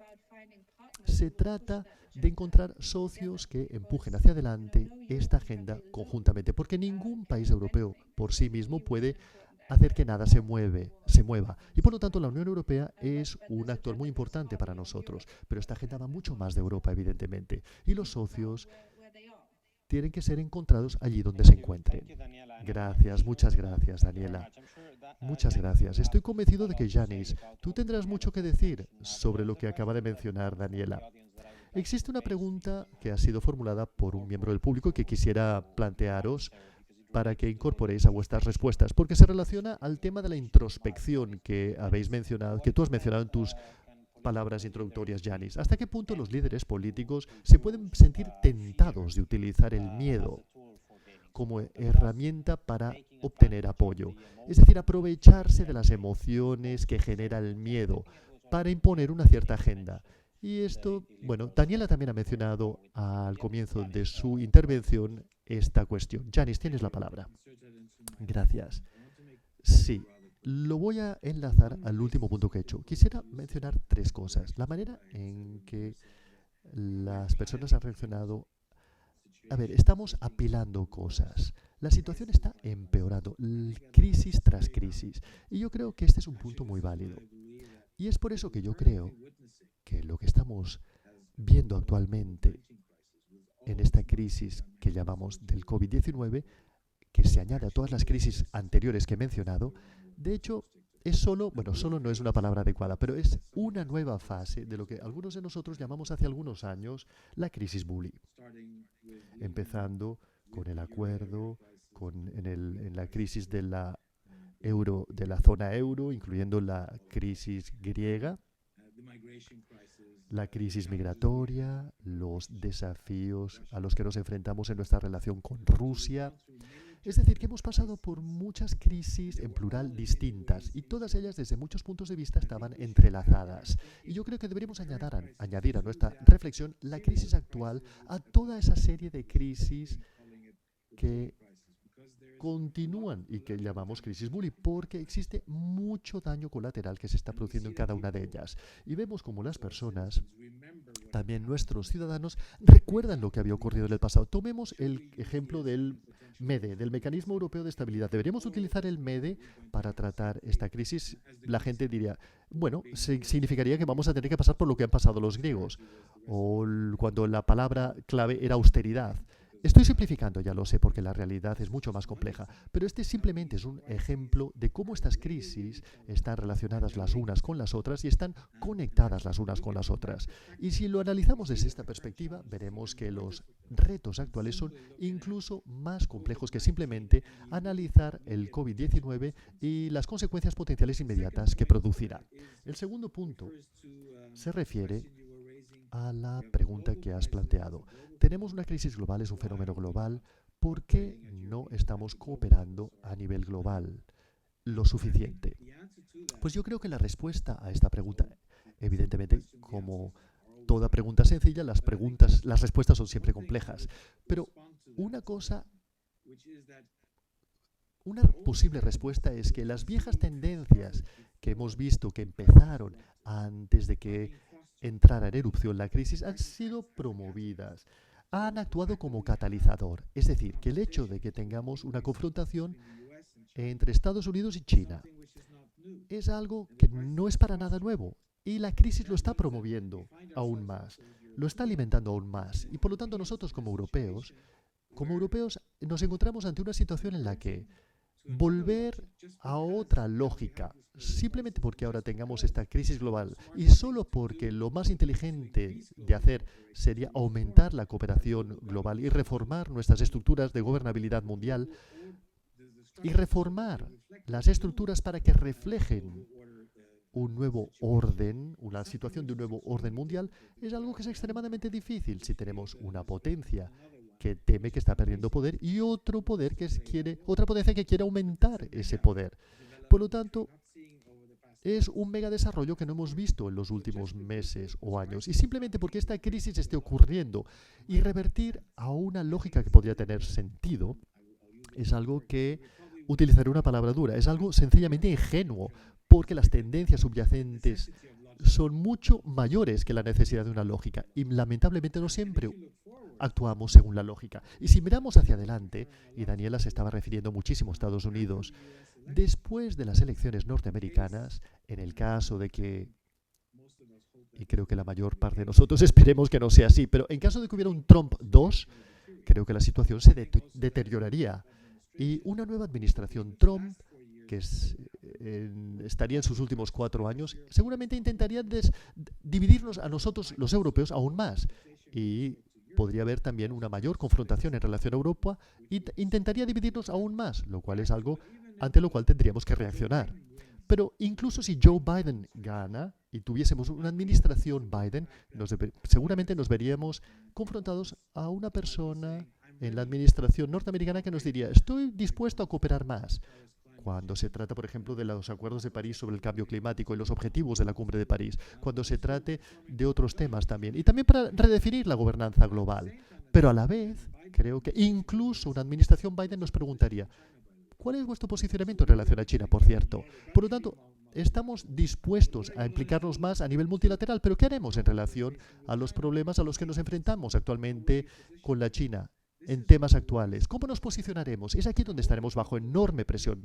se trata de encontrar socios que empujen hacia adelante esta agenda conjuntamente, porque ningún país europeo por sí mismo puede hacer que nada se mueva. Y por lo tanto la Unión Europea es un actor muy importante para nosotros. Pero esta agenda va mucho más de Europa, evidentemente. Y los socios tienen que ser encontrados allí donde se encuentren. Gracias, muchas gracias, Daniela. Muchas gracias. Estoy convencido de que, Yanis, tú tendrás mucho que decir sobre lo que acaba de mencionar Daniela. Existe una pregunta que ha sido formulada por un miembro del público que quisiera plantearos para que incorporéis a vuestras respuestas, porque se relaciona al tema de la introspección que habéis mencionado, que tú has mencionado en tus palabras introductorias, Yanis. ¿Hasta qué punto los líderes políticos se pueden sentir tentados de utilizar el miedo como herramienta para obtener apoyo? Es decir, aprovecharse de las emociones que genera el miedo para imponer una cierta agenda. Y esto, bueno, Daniela también ha mencionado al comienzo de su intervención esta cuestión. Yanis, tienes la palabra. Gracias. Sí, lo voy a enlazar al último punto que he hecho. Quisiera mencionar tres cosas. La manera en que las personas han reaccionado. A ver, estamos apilando cosas. La situación está empeorando, crisis tras crisis. Y yo creo que este es un punto muy válido. Y es por eso que yo creo que lo que estamos viendo actualmente en esta crisis que llamamos del COVID-19, que se añade a todas las crisis anteriores que he mencionado, de hecho, es solo no es una palabra adecuada, pero es una nueva fase de lo que algunos de nosotros llamamos hace algunos años la crisis bully. Empezando con el acuerdo, en la crisis de la zona euro, incluyendo la crisis griega, la crisis migratoria, los desafíos a los que nos enfrentamos en nuestra relación con Rusia. Es decir, que hemos pasado por muchas crisis, en plural, distintas, y todas ellas, desde muchos puntos de vista, estaban entrelazadas. Y yo creo que deberíamos añadir a nuestra reflexión la crisis actual a toda esa serie de crisis que continúan y que llamamos crisis bully, porque existe mucho daño colateral que se está produciendo en cada una de ellas. Y vemos como las personas, también nuestros ciudadanos, recuerdan lo que había ocurrido en el pasado. Tomemos el ejemplo del MEDE, del Mecanismo Europeo de Estabilidad. ¿Deberíamos utilizar el MEDE para tratar esta crisis? La gente diría, bueno, significaría que vamos a tener que pasar por lo que han pasado los griegos, o cuando la palabra clave era austeridad. Estoy simplificando, ya lo sé, porque la realidad es mucho más compleja, pero este simplemente es un ejemplo de cómo estas crisis están relacionadas las unas con las otras y están conectadas las unas con las otras. Y si lo analizamos desde esta perspectiva, veremos que los retos actuales son incluso más complejos que simplemente analizar el COVID-19 y las consecuencias potenciales inmediatas que producirá. El segundo punto se refiere a la pregunta que has planteado. Tenemos una crisis global, es un fenómeno global. ¿Por qué no estamos cooperando a nivel global lo suficiente? Pues yo creo que la respuesta a esta pregunta, evidentemente, como toda pregunta sencilla, las respuestas son siempre complejas. Pero Una cosa, una posible respuesta es que las viejas tendencias que hemos visto que empezaron antes de que entrara en erupción la crisis han sido promovidas, han actuado como catalizador. Es decir, que el hecho de que tengamos una confrontación entre Estados Unidos y China es algo que no es para nada nuevo. Y la crisis lo está promoviendo aún más, lo está alimentando aún más. Y por lo tanto nosotros como europeos nos encontramos ante una situación en la que volver a otra lógica, simplemente porque ahora tengamos esta crisis global y solo porque lo más inteligente de hacer sería aumentar la cooperación global y reformar nuestras estructuras de gobernabilidad mundial y reformar las estructuras para que reflejen un nuevo orden, una situación de un nuevo orden mundial, es algo que es extremadamente difícil si tenemos una potencia que teme que está perdiendo poder y otro poder que quiere, otra potencia que quiere aumentar ese poder. Por lo tanto, es un mega desarrollo que no hemos visto en los últimos meses o años. Y simplemente porque esta crisis esté ocurriendo y revertir a una lógica que podría tener sentido, es algo que, utilizaré una palabra dura, es algo sencillamente ingenuo, porque las tendencias subyacentes son mucho mayores que la necesidad de una lógica y lamentablemente no siempre actuamos según la lógica. Y si miramos hacia adelante, y Daniela se estaba refiriendo muchísimo a Estados Unidos, después de las elecciones norteamericanas, en el caso de que, y creo que la mayor parte de nosotros esperemos que no sea así, pero en caso de que hubiera un Trump 2, creo que la situación se deterioraría. Y una nueva administración Trump, que estaría en sus últimos 4 años, seguramente intentaría dividirnos a nosotros, los europeos, aún más. Y podría haber también una mayor confrontación en relación a Europa e intentaría dividirnos aún más, lo cual es algo ante lo cual tendríamos que reaccionar. Pero incluso si Joe Biden gana y tuviésemos una administración Biden, seguramente nos veríamos confrontados a una persona en la administración norteamericana que nos diría: estoy dispuesto a cooperar más. Cuando se trata, por ejemplo, de los acuerdos de París sobre el cambio climático y los objetivos de la cumbre de París, cuando se trate de otros temas también, y también para redefinir la gobernanza global. Pero a la vez, creo que incluso una administración Biden nos preguntaría: ¿cuál es vuestro posicionamiento en relación a China, por cierto? Por lo tanto, estamos dispuestos a implicarnos más a nivel multilateral, pero ¿qué haremos en relación a los problemas a los que nos enfrentamos actualmente con la China? En temas actuales, ¿cómo nos posicionaremos? Es aquí donde estaremos bajo enorme presión,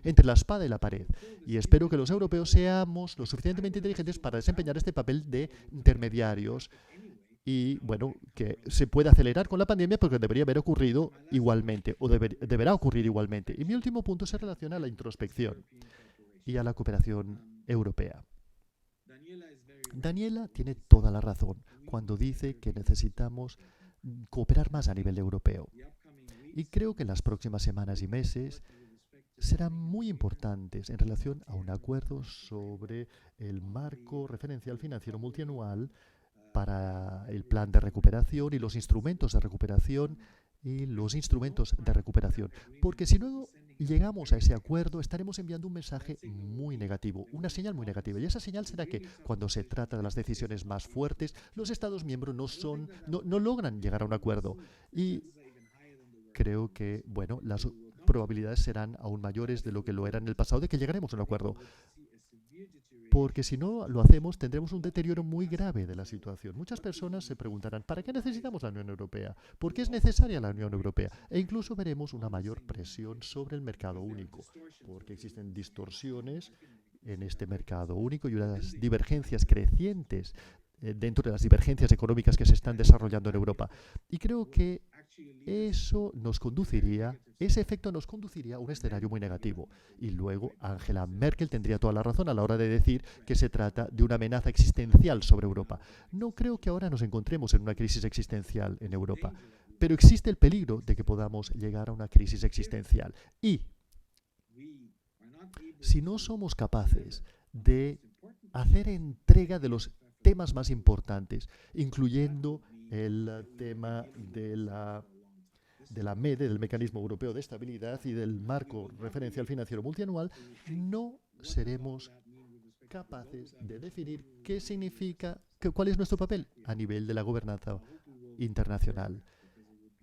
entre la espada y la pared. Y espero que los europeos seamos lo suficientemente inteligentes para desempeñar este papel de intermediarios y, bueno, que se pueda acelerar con la pandemia porque debería haber ocurrido igualmente o deberá ocurrir igualmente. Y mi último punto se relaciona a la introspección y a la cooperación europea. Daniela tiene toda la razón cuando dice que necesitamos cooperar más a nivel europeo. Y creo que en las próximas semanas y meses serán muy importantes en relación a un acuerdo sobre el marco referencial financiero multianual para el plan de recuperación y los instrumentos de recuperación Porque si no llegamos a ese acuerdo, estaremos enviando un mensaje muy negativo, una señal muy negativa. Y esa señal será que cuando se trata de las decisiones más fuertes, los Estados miembros no logran llegar a un acuerdo. Y creo que, bueno, las probabilidades serán aún mayores de lo que lo eran en el pasado de que llegaremos a un acuerdo. Porque si no lo hacemos, tendremos un deterioro muy grave de la situación. Muchas personas se preguntarán: ¿para qué necesitamos la Unión Europea? ¿Por qué es necesaria la Unión Europea? E incluso veremos una mayor presión sobre el mercado único, porque existen distorsiones en este mercado único y unas divergencias crecientes dentro de las divergencias económicas que se están desarrollando en Europa. Y creo que ese efecto nos conduciría a un escenario muy negativo. Y luego Angela Merkel tendría toda la razón a la hora de decir que se trata de una amenaza existencial sobre Europa. No creo que ahora nos encontremos en una crisis existencial en Europa, pero existe el peligro de que podamos llegar a una crisis existencial. Y si no somos capaces de hacer entrega de los temas más importantes, incluyendo el tema de la MEDE, del Mecanismo Europeo de Estabilidad y del marco referencial financiero multianual, no seremos capaces de definir qué significa, cuál es nuestro papel a nivel de la gobernanza internacional.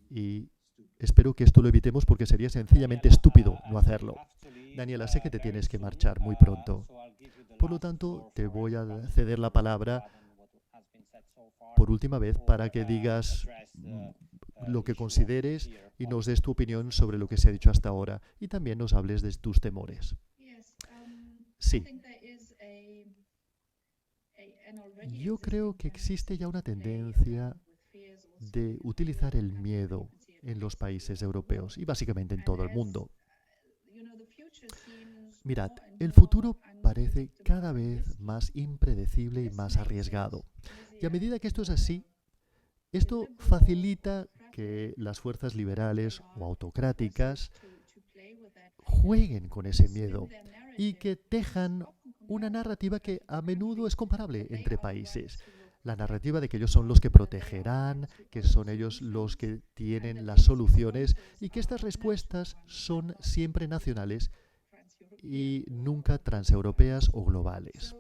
Y espero que esto lo evitemos porque sería sencillamente estúpido no hacerlo. Daniela, sé que te tienes que marchar muy pronto. Por lo tanto, te voy a ceder la palabra por última vez para que digas lo que consideres y nos des tu opinión sobre lo que se ha dicho hasta ahora y también nos hables de tus temores. Sí, yo creo que existe ya una tendencia de utilizar el miedo en los países europeos y básicamente en todo el mundo. Mirad, el futuro parece cada vez más impredecible y más arriesgado. Y a medida que esto es así, esto facilita que las fuerzas liberales o autocráticas jueguen con ese miedo y que tejan una narrativa que a menudo es comparable entre países. La narrativa de que ellos son los que protegerán, que son ellos los que tienen las soluciones y que estas respuestas son siempre nacionales y nunca transeuropeas o globales.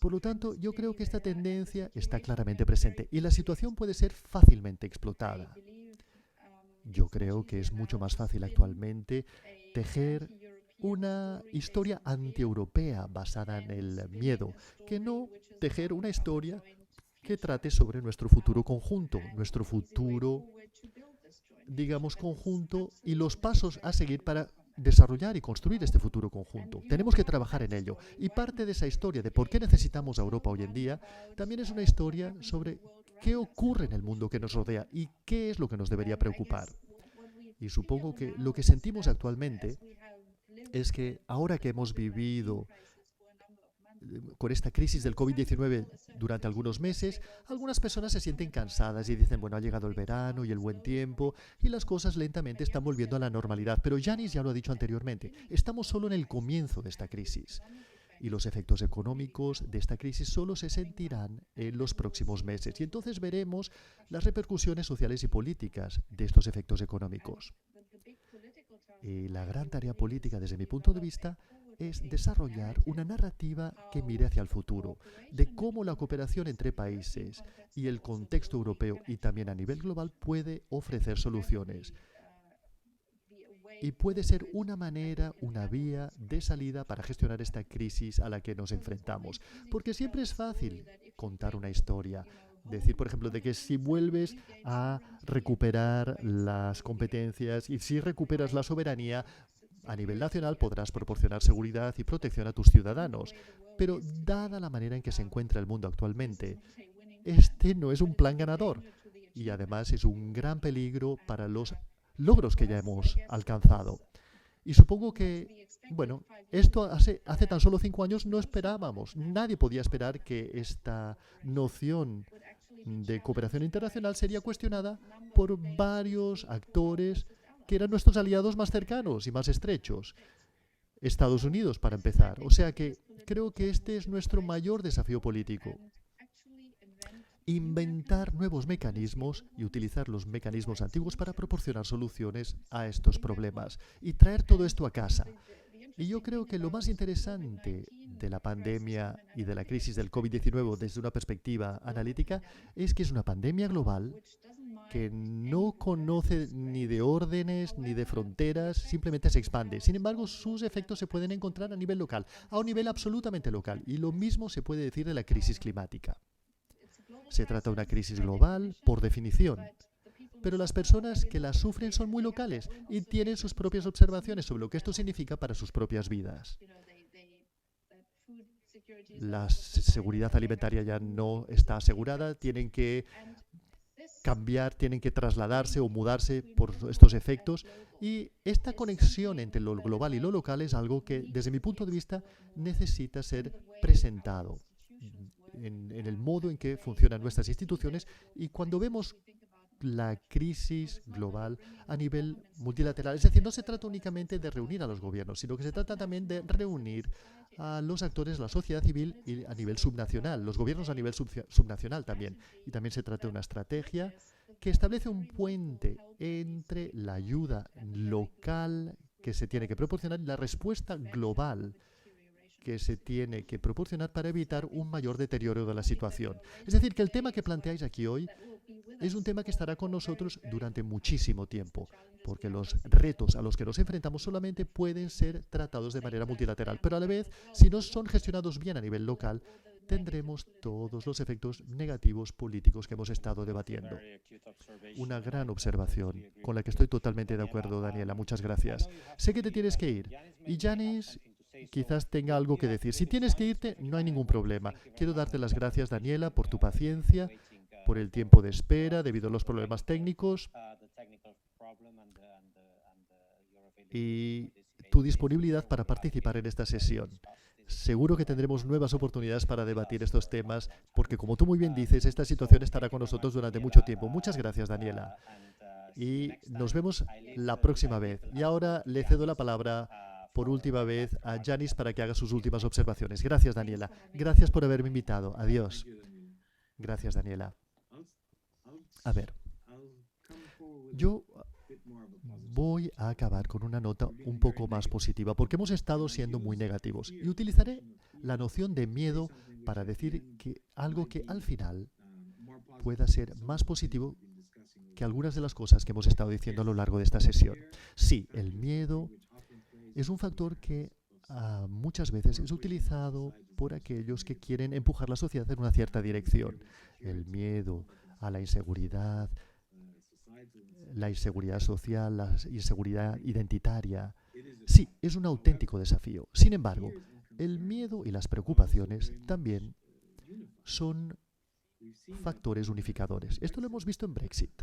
Por lo tanto, yo creo que esta tendencia está claramente presente y la situación puede ser fácilmente explotada. Yo creo que es mucho más fácil actualmente tejer una historia antieuropea basada en el miedo que no tejer una historia que trate sobre nuestro futuro conjunto, nuestro futuro, digamos, conjunto y los pasos a seguir para desarrollar y construir este futuro conjunto. Tenemos que trabajar en ello. Y parte de esa historia de por qué necesitamos a Europa hoy en día también es una historia sobre qué ocurre en el mundo que nos rodea y qué es lo que nos debería preocupar. Y supongo que lo que sentimos actualmente es que ahora que hemos vivido con esta crisis del COVID-19 durante algunos meses, algunas personas se sienten cansadas y dicen, bueno, ha llegado el verano y el buen tiempo y las cosas lentamente están volviendo a la normalidad. Pero Yanis ya lo ha dicho anteriormente, estamos solo en el comienzo de esta crisis y los efectos económicos de esta crisis solo se sentirán en los próximos meses y entonces veremos las repercusiones sociales y políticas de estos efectos económicos. Y la gran tarea política, desde mi punto de vista, es desarrollar una narrativa que mire hacia el futuro, de cómo la cooperación entre países y el contexto europeo y también a nivel global puede ofrecer soluciones. Y puede ser una manera, una vía de salida para gestionar esta crisis a la que nos enfrentamos. Porque siempre es fácil contar una historia. Decir, por ejemplo, de que si vuelves a recuperar las competencias y si recuperas la soberanía, a nivel nacional podrás proporcionar seguridad y protección a tus ciudadanos. Pero dada la manera en que se encuentra el mundo actualmente, este no es un plan ganador. Y además es un gran peligro para los logros que ya hemos alcanzado. Y supongo que, bueno, esto hace tan solo 5 años no esperábamos. Nadie podía esperar que esta noción de cooperación internacional sería cuestionada por varios actores que eran nuestros aliados más cercanos y más estrechos. Estados Unidos, para empezar. O sea que creo que este es nuestro mayor desafío político. Inventar nuevos mecanismos y utilizar los mecanismos antiguos para proporcionar soluciones a estos problemas y traer todo esto a casa. Y yo creo que lo más interesante de la pandemia y de la crisis del COVID-19 desde una perspectiva analítica es que es una pandemia global que no conoce ni de órdenes ni de fronteras, simplemente se expande. Sin embargo, sus efectos se pueden encontrar a nivel local, a un nivel absolutamente local. Y lo mismo se puede decir de la crisis climática. Se trata de una crisis global, por definición, pero las personas que la sufren son muy locales y tienen sus propias observaciones sobre lo que esto significa para sus propias vidas. La seguridad alimentaria ya no está asegurada, tienen que cambiar, tienen que trasladarse o mudarse por estos efectos y esta conexión entre lo global y lo local es algo que, desde mi punto de vista, necesita ser presentado en el modo en que funcionan nuestras instituciones y cuando vemos la crisis global a nivel multilateral. Es decir, no se trata únicamente de reunir a los gobiernos, sino que se trata también de reunir a los actores de la sociedad civil y a nivel subnacional, los gobiernos a nivel subnacional también. Y también se trata de una estrategia que establece un puente entre la ayuda local que se tiene que proporcionar y la respuesta global que se tiene que proporcionar para evitar un mayor deterioro de la situación. Es decir, que el tema que planteáis aquí hoy es un tema que estará con nosotros durante muchísimo tiempo, porque los retos a los que nos enfrentamos solamente pueden ser tratados de manera multilateral, pero a la vez, si no son gestionados bien a nivel local, tendremos todos los efectos negativos políticos que hemos estado debatiendo. Una gran observación, con la que estoy totalmente de acuerdo, Daniela. Muchas gracias. Sé que te tienes que ir. Y Yanis quizás tenga algo que decir. Si tienes que irte, no hay ningún problema. Quiero darte las gracias, Daniela, por tu paciencia, por el tiempo de espera debido a los problemas técnicos y tu disponibilidad para participar en esta sesión. Seguro que tendremos nuevas oportunidades para debatir estos temas, porque como tú muy bien dices, esta situación estará con nosotros durante mucho tiempo. Muchas gracias, Daniela. Y nos vemos la próxima vez. Y ahora le cedo la palabra por última vez a Yanis para que haga sus últimas observaciones. Gracias, Daniela. Gracias por haberme invitado. Adiós. Gracias, Daniela. A ver, yo voy a acabar con una nota un poco más positiva, porque hemos estado siendo muy negativos. Y utilizaré la noción de miedo para decir que algo que al final pueda ser más positivo que algunas de las cosas que hemos estado diciendo a lo largo de esta sesión. Sí, el miedo es un factor que muchas veces es utilizado por aquellos que quieren empujar la sociedad en una cierta dirección. El miedo a la inseguridad social, la inseguridad identitaria. Sí, es un auténtico desafío. Sin embargo, el miedo y las preocupaciones también son factores unificadores. Esto lo hemos visto en Brexit,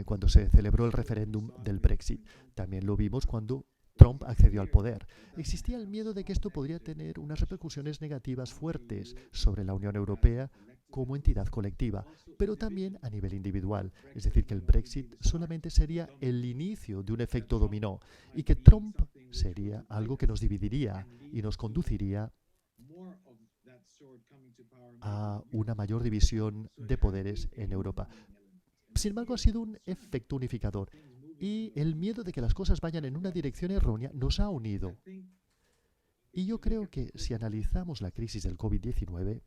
cuando se celebró el referéndum del Brexit. También lo vimos cuando Trump accedió al poder. Existía el miedo de que esto podría tener unas repercusiones negativas fuertes sobre la Unión Europea como entidad colectiva, pero también a nivel individual. Es decir, que el Brexit solamente sería el inicio de un efecto dominó y que Trump sería algo que nos dividiría y nos conduciría a una mayor división de poderes en Europa. Sin embargo, ha sido un efecto unificador y el miedo de que las cosas vayan en una dirección errónea nos ha unido. Y yo creo que si analizamos la crisis del COVID-19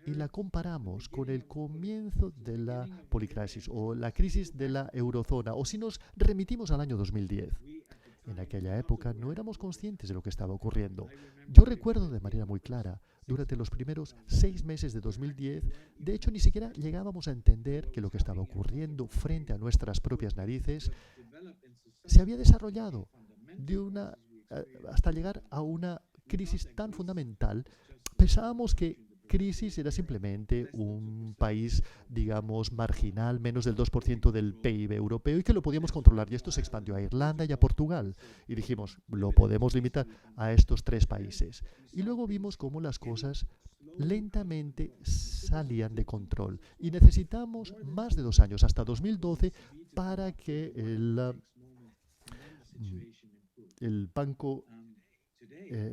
y la comparamos con el comienzo de la policrisis o la crisis de la eurozona, o si nos remitimos al año 2010, en aquella época no éramos conscientes de lo que estaba ocurriendo. Yo recuerdo de manera muy clara, durante los primeros 6 meses de 2010, de hecho ni siquiera llegábamos a entender que lo que estaba ocurriendo frente a nuestras propias narices se había desarrollado hasta llegar a una crisis tan fundamental. Pensábamos que crisis era simplemente un país, digamos, marginal, menos del 2% del PIB europeo, y que lo podíamos controlar. Y esto se expandió a Irlanda y a Portugal. Y dijimos, lo podemos limitar a estos 3 países. Y luego vimos cómo las cosas lentamente salían de control. Y necesitamos más de 2 años, hasta 2012, para que el Banco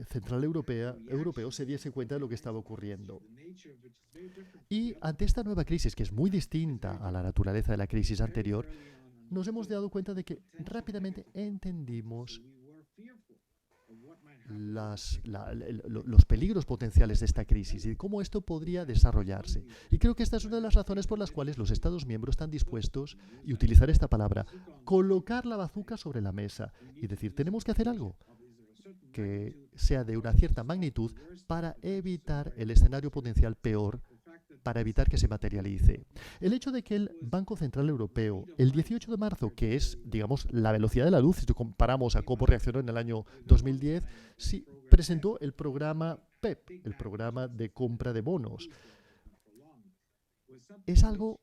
Central Europeo se diese cuenta de lo que estaba ocurriendo. Y ante esta nueva crisis, que es muy distinta a la naturaleza de la crisis anterior, nos hemos dado cuenta de que rápidamente entendimos los peligros potenciales de esta crisis y cómo esto podría desarrollarse. Y creo que esta es una de las razones por las cuales los Estados miembros están dispuestos, y utilizar esta palabra, colocar la bazuca sobre la mesa y decir, tenemos que hacer algo que sea de una cierta magnitud para evitar el escenario potencial peor, para evitar que se materialice. El hecho de que el Banco Central Europeo, el 18 de marzo, que es, digamos, la velocidad de la luz, si comparamos a cómo reaccionó en el año 2010, sí, presentó el programa PEP, el programa de compra de bonos. Es algo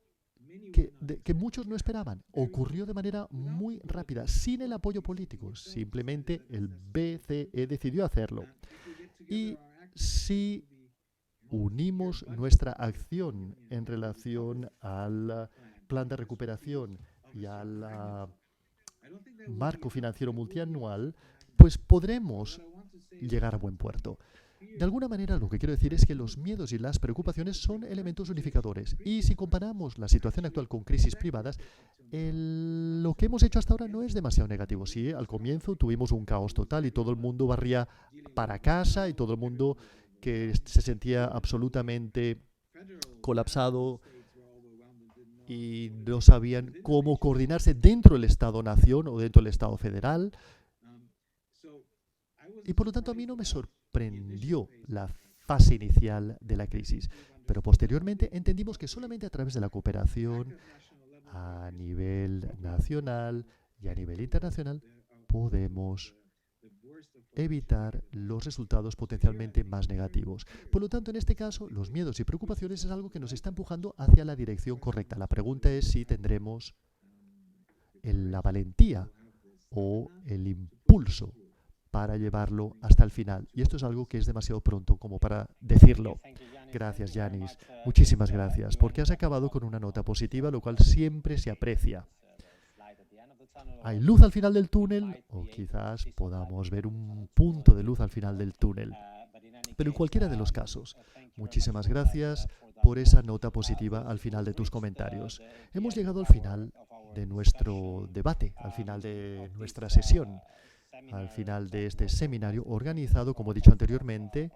que muchos no esperaban. Ocurrió de manera muy rápida, sin el apoyo político. Simplemente el BCE decidió hacerlo. Y si unimos nuestra acción en relación al plan de recuperación y al marco financiero multianual, pues podremos llegar a buen puerto. De alguna manera, lo que quiero decir es que los miedos y las preocupaciones son elementos unificadores. Y si comparamos la situación actual con crisis privadas, lo que hemos hecho hasta ahora no es demasiado negativo. Sí, al comienzo tuvimos un caos total y todo el mundo barría para casa y todo el mundo que se sentía absolutamente colapsado y no sabían cómo coordinarse dentro del Estado-nación o dentro del Estado federal. Y por lo tanto a mí no me sorprendió la fase inicial de la crisis. Pero posteriormente entendimos que solamente a través de la cooperación a nivel nacional y a nivel internacional podemos evitar los resultados potencialmente más negativos. Por lo tanto, en este caso, los miedos y preocupaciones es algo que nos está empujando hacia la dirección correcta. La pregunta es si tendremos la valentía o el impulso para llevarlo hasta el final. Y esto es algo que es demasiado pronto como para decirlo. Gracias, Yanis. Muchísimas gracias, porque has acabado con una nota positiva, lo cual siempre se aprecia. ¿Hay luz al final del túnel? O quizás podamos ver un punto de luz al final del túnel. Pero en cualquiera de los casos, muchísimas gracias por esa nota positiva al final de tus comentarios. Hemos llegado al final de nuestro debate, al final de nuestra sesión, al final de este seminario organizado, como he dicho anteriormente,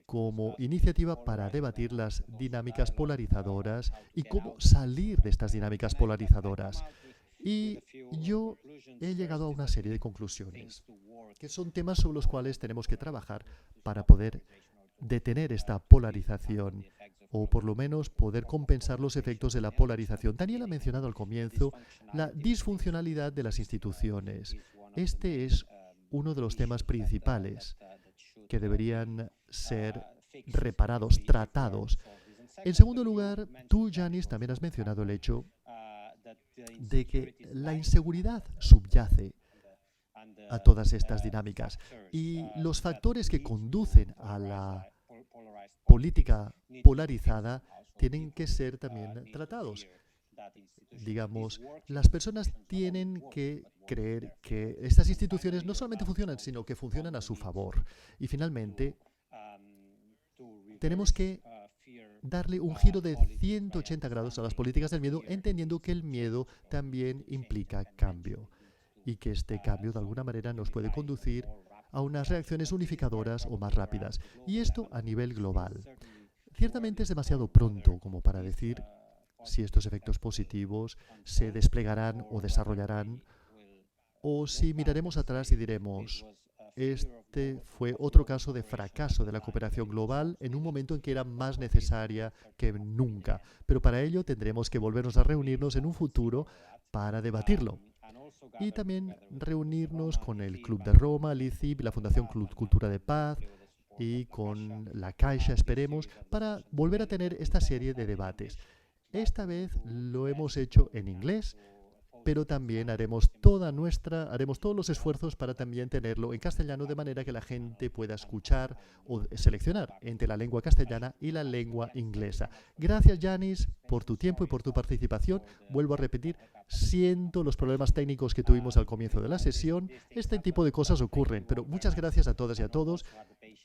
como iniciativa para debatir las dinámicas polarizadoras y cómo salir de estas dinámicas polarizadoras. Y yo he llegado a una serie de conclusiones, que son temas sobre los cuales tenemos que trabajar para poder detener esta polarización o por lo menos poder compensar los efectos de la polarización. Daniel ha mencionado al comienzo la disfuncionalidad de las instituciones. Este es uno de los temas principales que deberían ser reparados, tratados. En segundo lugar, tú, Yanis, también has mencionado el hecho de que la inseguridad subyace a todas estas dinámicas y los factores que conducen a la política polarizada tienen que ser también tratados. Digamos, las personas tienen que creer que estas instituciones no solamente funcionan, sino que funcionan a su favor. Y finalmente, tenemos que darle un giro de 180 grados a las políticas del miedo, entendiendo que el miedo también implica cambio y que este cambio de alguna manera nos puede conducir a unas reacciones unificadoras o más rápidas. Y esto a nivel global. Ciertamente es demasiado pronto como para decir si estos efectos positivos se desplegarán o desarrollarán, o si miraremos atrás y diremos, este fue otro caso de fracaso de la cooperación global en un momento en que era más necesaria que nunca. Pero para ello tendremos que volvernos a reunirnos en un futuro para debatirlo. Y también reunirnos con el Club de Roma, el ICIP, la Fundación Cultura de Paz y con la Caixa, esperemos, para volver a tener esta serie de debates. Esta vez lo hemos hecho en inglés, pero también haremos todos los esfuerzos para también tenerlo en castellano, de manera que la gente pueda escuchar o seleccionar entre la lengua castellana y la lengua inglesa. Gracias, Yanis, por tu tiempo y por tu participación. Vuelvo a repetir, siento los problemas técnicos que tuvimos al comienzo de la sesión. Este tipo de cosas ocurren, pero muchas gracias a todas y a todos,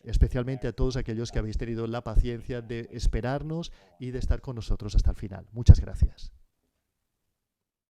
especialmente a todos aquellos que habéis tenido la paciencia de esperarnos y de estar con nosotros hasta el final. Muchas gracias.